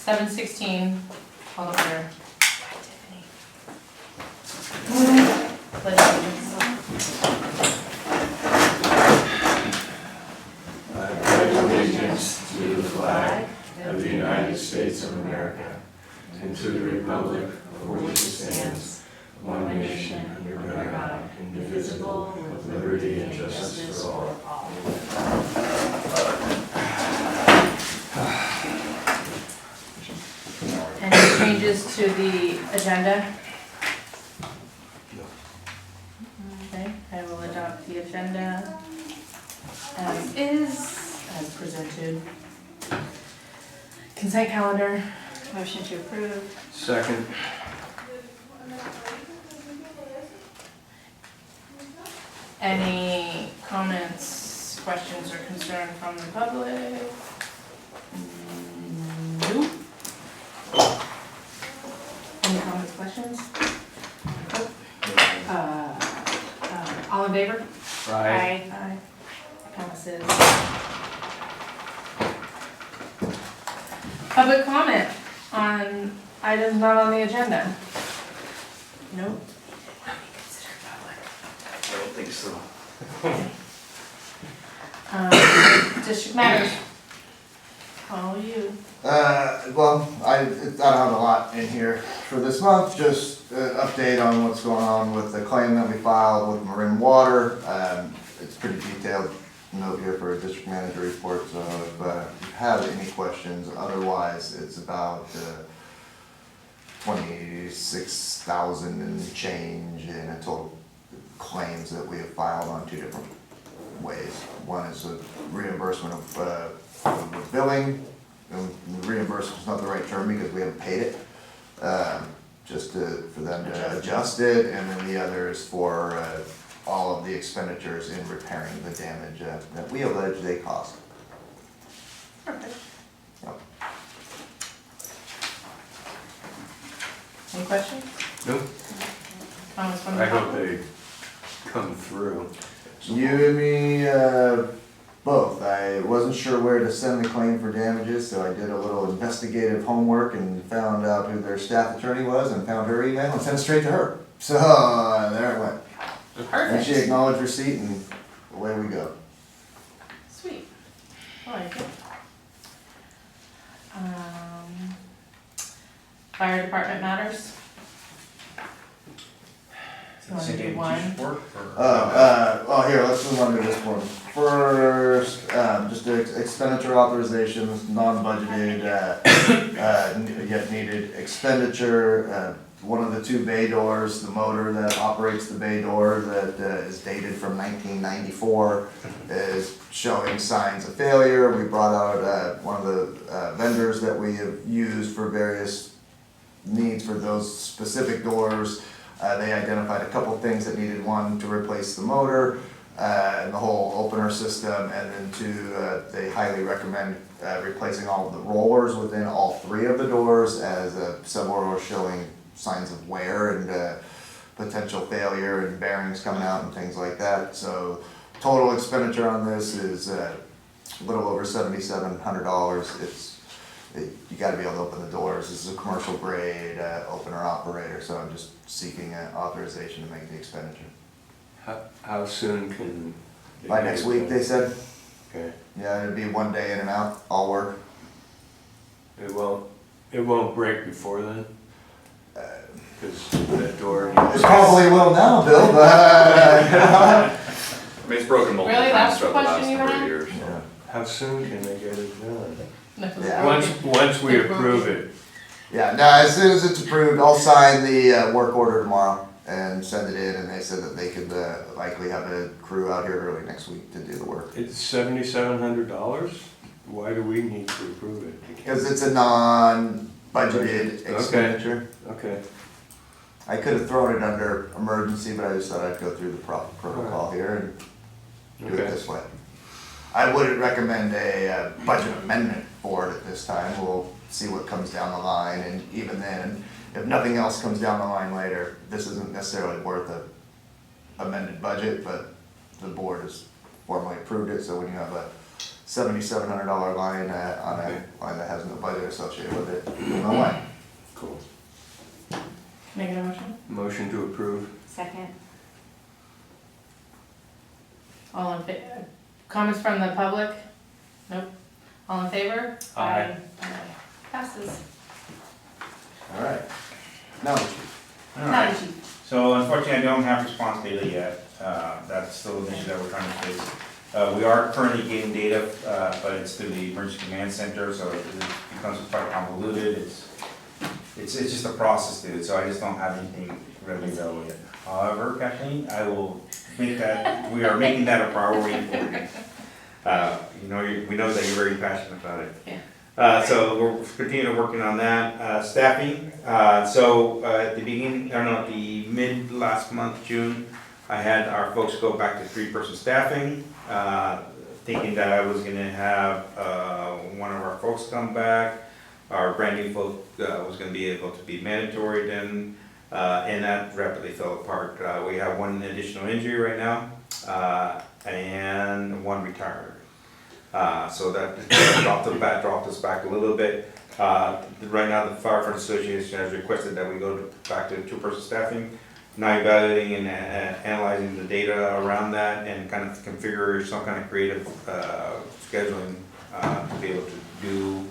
7:16, call to order. Pledge allegiance. I pledge allegiance to the flag of the United States of America and to the republic for which it stands, one nation under God, indivisible, with liberty and justice for all. Any changes to the agenda? Okay, I will adopt the agenda as presented. Consent calendar. Motion to approve. Second. Any comments, questions, or concern from the public? Nope. Any comments, questions? Nope. All in favor? Aye. Aye. Passes. Public comment on items not on the agenda? Nope. Not be considered public. I don't think so. District matters. All you. Well, I don't have a lot in here for this month, just an update on what's going on with the claim that we filed with Marinwood Water. It's pretty detailed note here for a district manager report, so if you have any questions, otherwise it's about 26,000 and change in a total claims that we have filed on 2 different ways. One is a reimbursement of billing. And reimbursement is not the right term because we haven't paid it, just for them to adjust it, and then the other is for all of the expenditures in repairing the damage that we allege they caused. Perfect. Yep. Any questions? Nope. Comments from the I hope public? they come through. You and me, both. I wasn't sure where to send the claim for damages, so I did a little investigative homework and found out who their staff attorney was and found her email and sent it straight to her. So there it went. And she Perfect. acknowledged receipt and away we go. Sweet. I like it. Fire department matters. You want to do one? Here, let's move on to this one. First, just expenditure authorizations, non-budgeted, yet needed expenditure. One of the 2 bay doors, the motor that operates the bay door that is dated from 1994 is showing signs of failure. We brought out one of the vendors that we have used for various needs for those specific doors. They identified a couple things that needed, one, to replace the motor and the whole opener system, and then 2, they highly recommend replacing all of the rollers within all 3 of the doors, as several are showing signs of wear and potential failure and bearings coming out and things like that. So total expenditure on this is a little over $7,700. You got to be able to open the doors. This is a commercial grade opener operator, so I'm just seeking authorization to make the expenditure. How soon can? By next week, they said. Okay. Yeah, it'd be 1 day in and out, all work. It won't break before then? Because that door. It probably will now, Bill, but I mean, it's broken multiple Really? times That's the throughout the last question you number of had? years. yeah. How soon can they get it done? Yeah. Once we approve it. Yeah, no, as soon as it's approved, I'll sign the work order tomorrow and send it in, and they said that they could likely have a crew out here early next week to do the work. It's $7,700? Why do we need to approve it? They can't- Because it's a non-budgeted Okay. expenditure. Okay. I could have thrown it under emergency, but I just thought I'd go through the proper protocol here and do it Okay. this way. I wouldn't recommend a budget amendment for it at this time. We'll see what comes down the line, and even then, if nothing else comes down the line later, this isn't necessarily worth a amended budget, but the board has formally approved it, so when you have a $7,700 line on a line that has no budget associated with it, know when. Cool. Make a motion? Motion to approve. Second. All in comments from the public? Nope. All in favor? Aye. Aye. Passes. All right. Now, Now the sheet. So unfortunately, I don't have response data yet. That's still an issue that we're trying to face. We are currently getting data, but it's through the emergency command center, so it becomes quite convoluted. It's just a process, dude, so I just don't have anything readily available yet. However, Kathleen, I will make that, we are making that a priority for you. You know, we know that you're very passionate about it. Yeah. So we're continuing working on that. Staffing, so at the beginning, I don't know, at the mid last month, June, I had our folks go back to 3-person staffing, thinking that I was gonna have one of our folks come back. Our brand new folk was gonna be able to be mandatory then, and that rapidly fell apart. We have one additional injury right now, and one retired. So that dropped us back a little bit. Right now, the Firefighter Association has requested that we go back to 2-person staffing. Now evaluating and analyzing the data around that and kind of configure some kind of creative scheduling to be able to do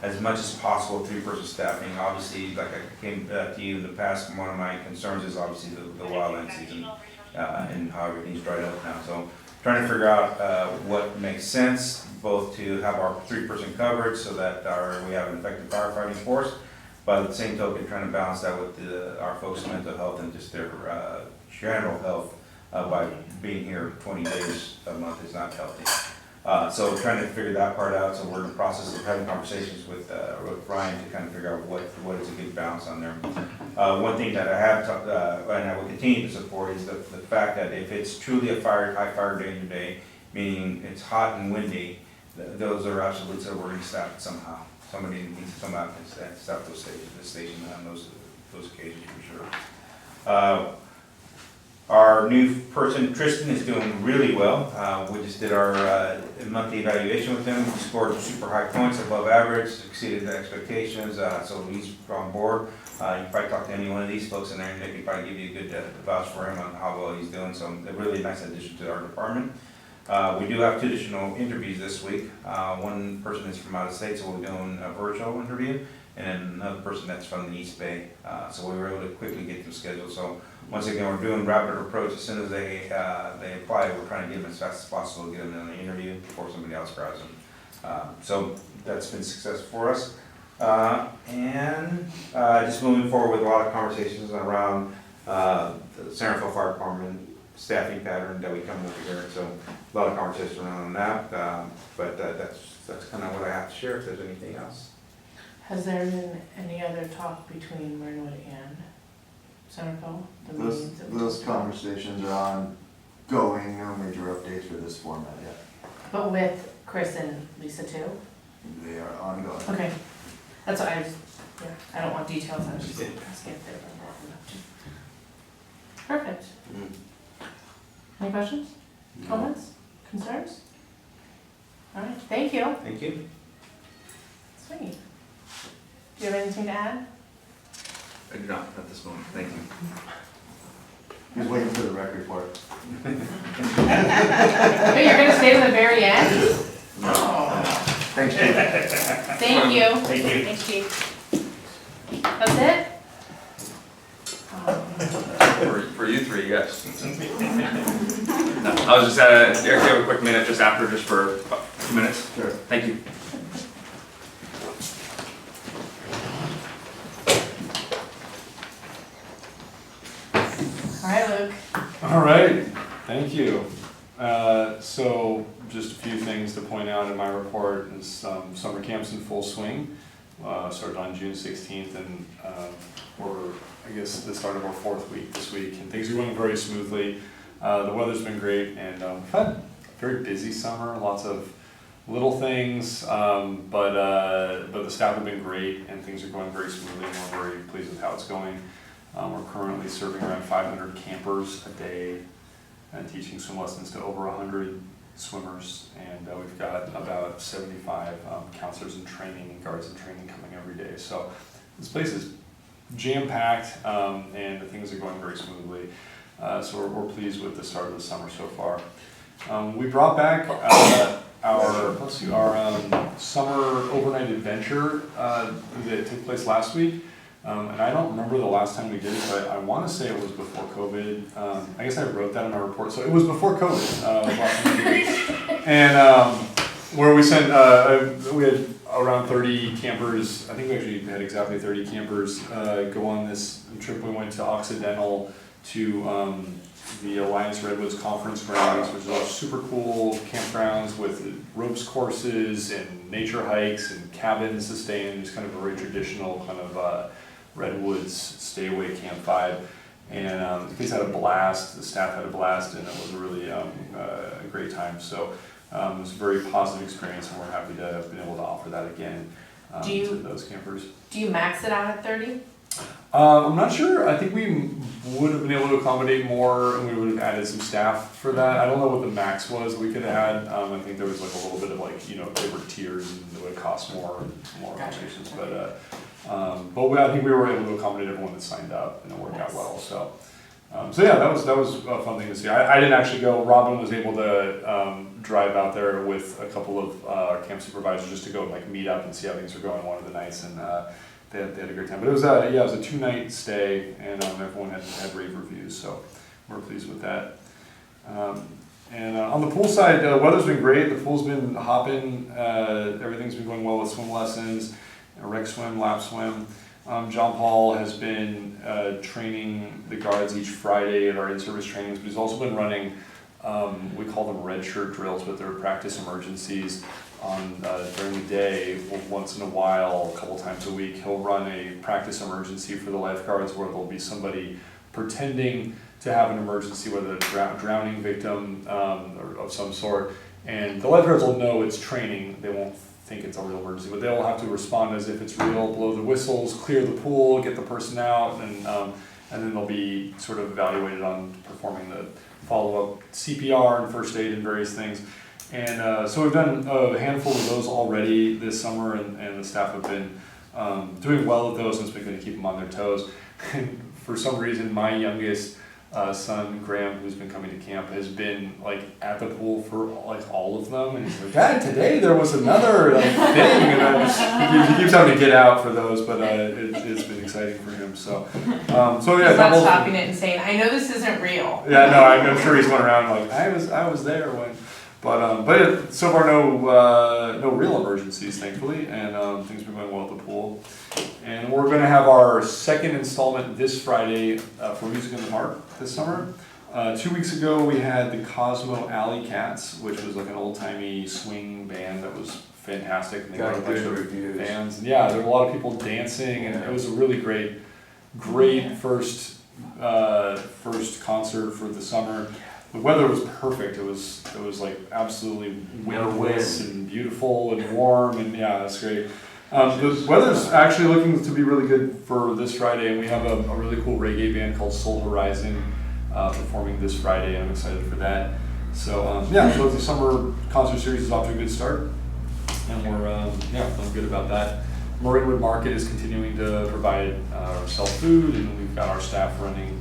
as much as possible 3-person staffing. Obviously, like I came to you in the past, one of my concerns is obviously the wildland season and how everything's dried up now. So trying to figure out what makes sense, both to have our 3-person coverage so that we have an effective firefighting force, but at the same token, trying to balance that with our folks' mental health and just their general health by being here 20 days a month is not healthy. So trying to figure that part out. So we're in the process of having conversations with Ryan to kind of figure out what is a good balance on there. One thing that I have talked, and I will continue to support is the fact that if it's truly a high fire danger day, meaning it's hot and windy, those are absolutely, so we're going to stop it somehow. Somebody needs to come out and stop the station on those occasions for sure. Our new person, Tristan, is doing really well. We just did our monthly evaluation with him. We scored super high points, above average, exceeded the expectations, so he's on board. You can probably talk to any one of these folks in there and they can probably give you a good vouch for him on how well he's doing. So a really nice addition to our department. We do have 2 additional interviews this week. One person is from out of state, so we're doing a virtual interview, and then another person that's from the East Bay. So we were able to quickly get them scheduled. So once again, we're doing rapid approach. As soon as they apply, we're trying to get them as fast as possible, get them in an interview before somebody else grabs them. So that's been successful for us. And just moving forward with a lot of conversations around the San Rafael Fire Department staffing pattern that we come over here. So a lot of conversation around that, but that's kind of what I have to share. If there's anything else. Has there been any other talk between Marinwood and Centerville? those conversations are ongoing, no major updates for this format yet. But with Chris and Lisa too? They are ongoing. Okay, that's what I just, yeah, I don't want details, I was just asking if they're involved enough to. Perfect. Any questions, comments, concerns? All right, thank you. Thank you. Sweet. Do you have anything to add? I do not at this moment, thank you. He's waiting for the record for it. Oh, you're gonna stay to the very end? Oh, Thanks, Chief. thank you. Thank you. Thanks, Chief. That's it? For you 3, yes. No, I was just, actually have a quick minute just after, just for 2 minutes. Sure. Thank you. All right, Luke. All right, thank you. So just a few things to point out in my report is summer camp's in full swing. Started on June 16th and we're, I guess, the start of our 4th week this week, and things are going very smoothly. The weather's been great, and we've had a very busy summer, lots of little things, but the staff have been great and things are going very smoothly, and we're very pleased with how it's going. We're currently serving around 500 campers a day and teaching swim lessons to over 100 swimmers, and we've got about 75 counselors in training and guards in training coming every day. So this place is jam-packed, and things are going very smoothly. So we're pleased with the start of the summer so far. We brought back our summer overnight adventure that took place last week. And I don't remember the last time we did it, but I want to say it was before COVID. I guess I wrote that in my report. So it was before COVID. Last time we did it. And where we sent, we had around 30 campers. I think we actually had exactly 30 campers go on this trip. We went to Occidental to the Alliance Redwoods Conference Grounds, which is all super cool campgrounds with ropes courses and nature hikes and cabins to stay in. Just kind of a very traditional kind of Redwoods stay away camp vibe. And the kids had a blast, the staff had a blast, and it was a really a great time. So it was a very positive experience, and we're happy to have been able to offer that again to those campers. Do you max it out at 30? I'm not sure. I think we would have been able to accommodate more, and we would have added some staff for that. I don't know what the max was that we could have had. I think there was like a little bit of like, you know, there were tiers and it would cost more accommodations. But I think we were able to accommodate everyone that signed up, and it worked out well. So yeah, that was a fun thing to see. I didn't actually go. Robin was able to drive out there with a couple of our camp supervisors just to go and like meet up and see how things were going one of the nights, and they had a great time. But it was a 2-night stay, and everyone had rave reviews, so we're pleased with that. And on the pool side, the weather's been great. The pool's been hopping. Everything's been going well with swim lessons, rec swim, lap swim. John Paul has been training the guards each Friday at our in-service trainings, but he's also been running, we call them red shirt drills, but they're practice emergencies during the day. Once in a while, a couple times a week, he'll run a practice emergency for the lifeguards where there'll be somebody pretending to have an emergency, whether it's a drowning victim or of some sort, and the lifeguards will know it's training. They won't think it's a real emergency, but they'll have to respond as if it's real, blow the whistles, clear the pool, get the person out, and then they'll be sort of evaluated on performing the follow-up CPR and first aid and various things. And so we've done a handful of those already this summer, and the staff have been doing well with those, and it's been good to keep them on their toes. And for some reason, my youngest son, Graham, who's been coming to camp, has been like at the pool for like all of them, and he's like, Dad, today there was another like, thing, and he keeps having to get out for those, but it's been exciting for him. So yeah, he's not stopping it and saying, I know this isn't real. Yeah, no, I'm sure he's going around like I was there when. But so far no real emergencies, thankfully, and things have been going well at the pool. And we're going to have our second installment this Friday for Music in the Park this summer. 2 weeks ago we had the Cosmo Alley Cats, which was like an old-timey swing band that was fantastic. And they got a bunch of reviews. Fans. And yeah, there were a lot of people dancing, and it was a really great first concert for the summer. The weather was perfect. It was like absolutely windless and beautiful and warm, and yeah, that's great. The weather's actually looking to be really good for this Friday, and we have a really cool reggae band called Soul Horizon performing this Friday, and I'm excited for that. So so the summer concert series is off to a good start, and we're feeling good about that. Marinwood Market is continuing to provide sell food, and we've got our staff running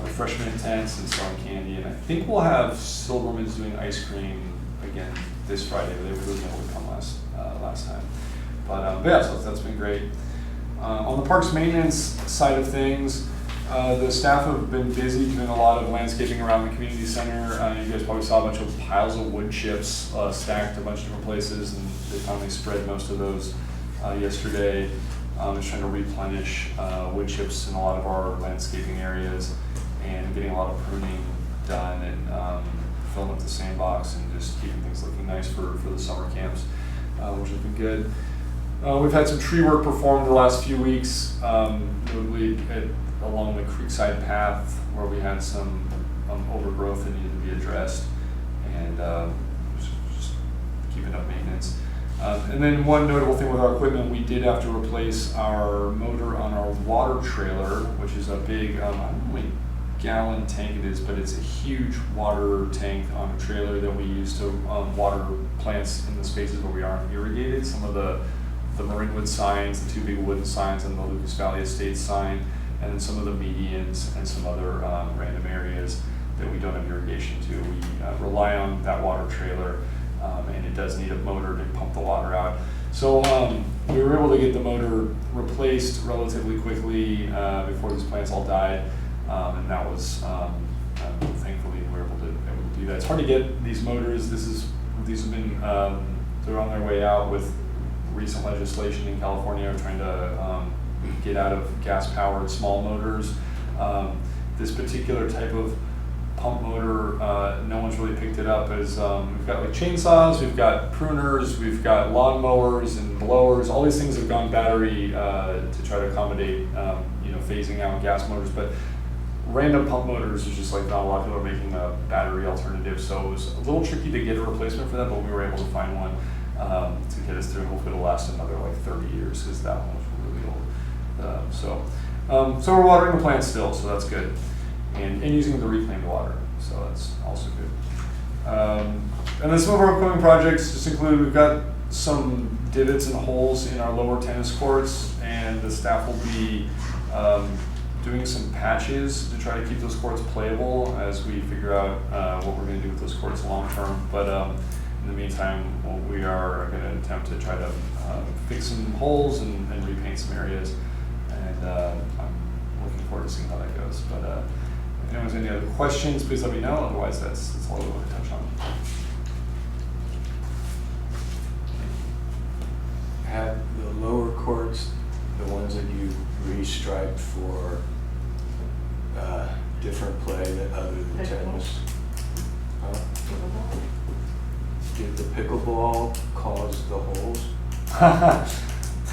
refreshment tents and selling candy, and I think we'll have Silverman's doing ice cream again this Friday. They were really able to come last time, but yeah, so that's been great. On the parks maintenance side of things, the staff have been busy doing a lot of landscaping around the community center. You guys probably saw a bunch of piles of wood chips stacked a bunch of different places, and they finally spread most of those yesterday. Just trying to replenish wood chips in a lot of our landscaping areas, and getting a lot of pruning done, and filling up the sandbox, and just keeping things looking nice for the summer camps, which has been good. We've had some tree work performed the last few weeks, notably along the Creekside Path, where we had some overgrowth that needed to be addressed, and just keeping up maintenance. And then one notable thing with our equipment, we did have to replace our motor on our water trailer, which is a big, I don't know how many gallon tank it is, but it's a huge water tank on a trailer that we use to water plants in the spaces where we aren't irrigated. Some of the the Marinwood signs, the two big wooden signs on the Lucas Valley Estates sign, and then some of the medians and some other random areas that we don't have irrigation to. We rely on that water trailer, and it does need a motor to pump the water out. So we were able to get the motor replaced relatively quickly before these plants all died, and that was thankfully we were able to do that. It's hard to get these motors. These have been they're on their way out with recent legislation in California trying to get out of gas-powered small motors. This particular type of pump motor, no one's really picked it up as, we've got like chainsaws, we've got pruners, we've got lawn mowers and blowers, all these things have gone battery to try to accommodate, phasing out gas motors, but random pump motors is just like not a lot of people are making a battery alternative, so it was a little tricky to get a replacement for that, but we were able to find one to get us through. Hopefully it'll last another like 30 years because that one was really old. So we're watering the plants still, so that's good. And using the reclaimed water, so that's also good. And then some of our upcoming projects just include, we've got some divots and holes in our lower tennis courts, and the staff will be doing some patches to try to keep those courts playable as we figure out what we're going to do with those courts long term. But in the meantime, we are going to attempt to try to fix some holes and repaint some areas, and I'm looking forward to seeing how that goes. But if anyone's any other questions, please let me know. Otherwise, that's all I want to touch on. Have the lower courts, the ones that you restriped for different play that other than tennis? Did the pickleball cause the holes?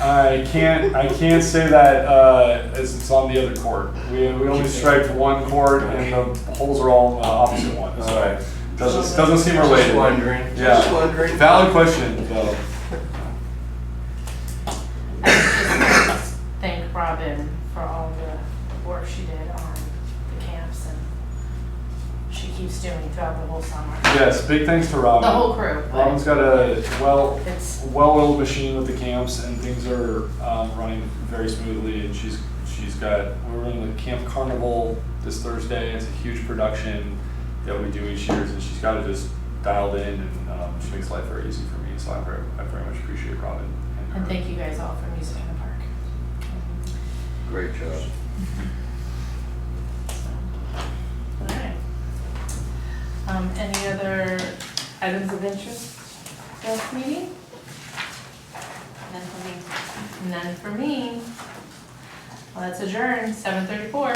I can't say that as it's on the other court. We only striped one court, and the holes are all on the opposite one. So it doesn't seem related. Just wondering. Yeah. Just wondering. Valid question, though. I just thank Robin for all the work she did on the camps, and she keeps doing throughout the whole summer. Yes, big thanks to Robin. The whole crew. but Robin's got a It's, well-oiled machine with the camps, and things are running very smoothly. And we're running the Camp Carnival this Thursday. It's a huge production that we do each year, and she's got it just dialed in, and she makes life very easy for me. So I very much appreciate Robin. and thank you guys all for Music in the Park. Great job. All right. Any other items of interest for this meeting? None for me. None for me. Well, that's adjourned, 7:34.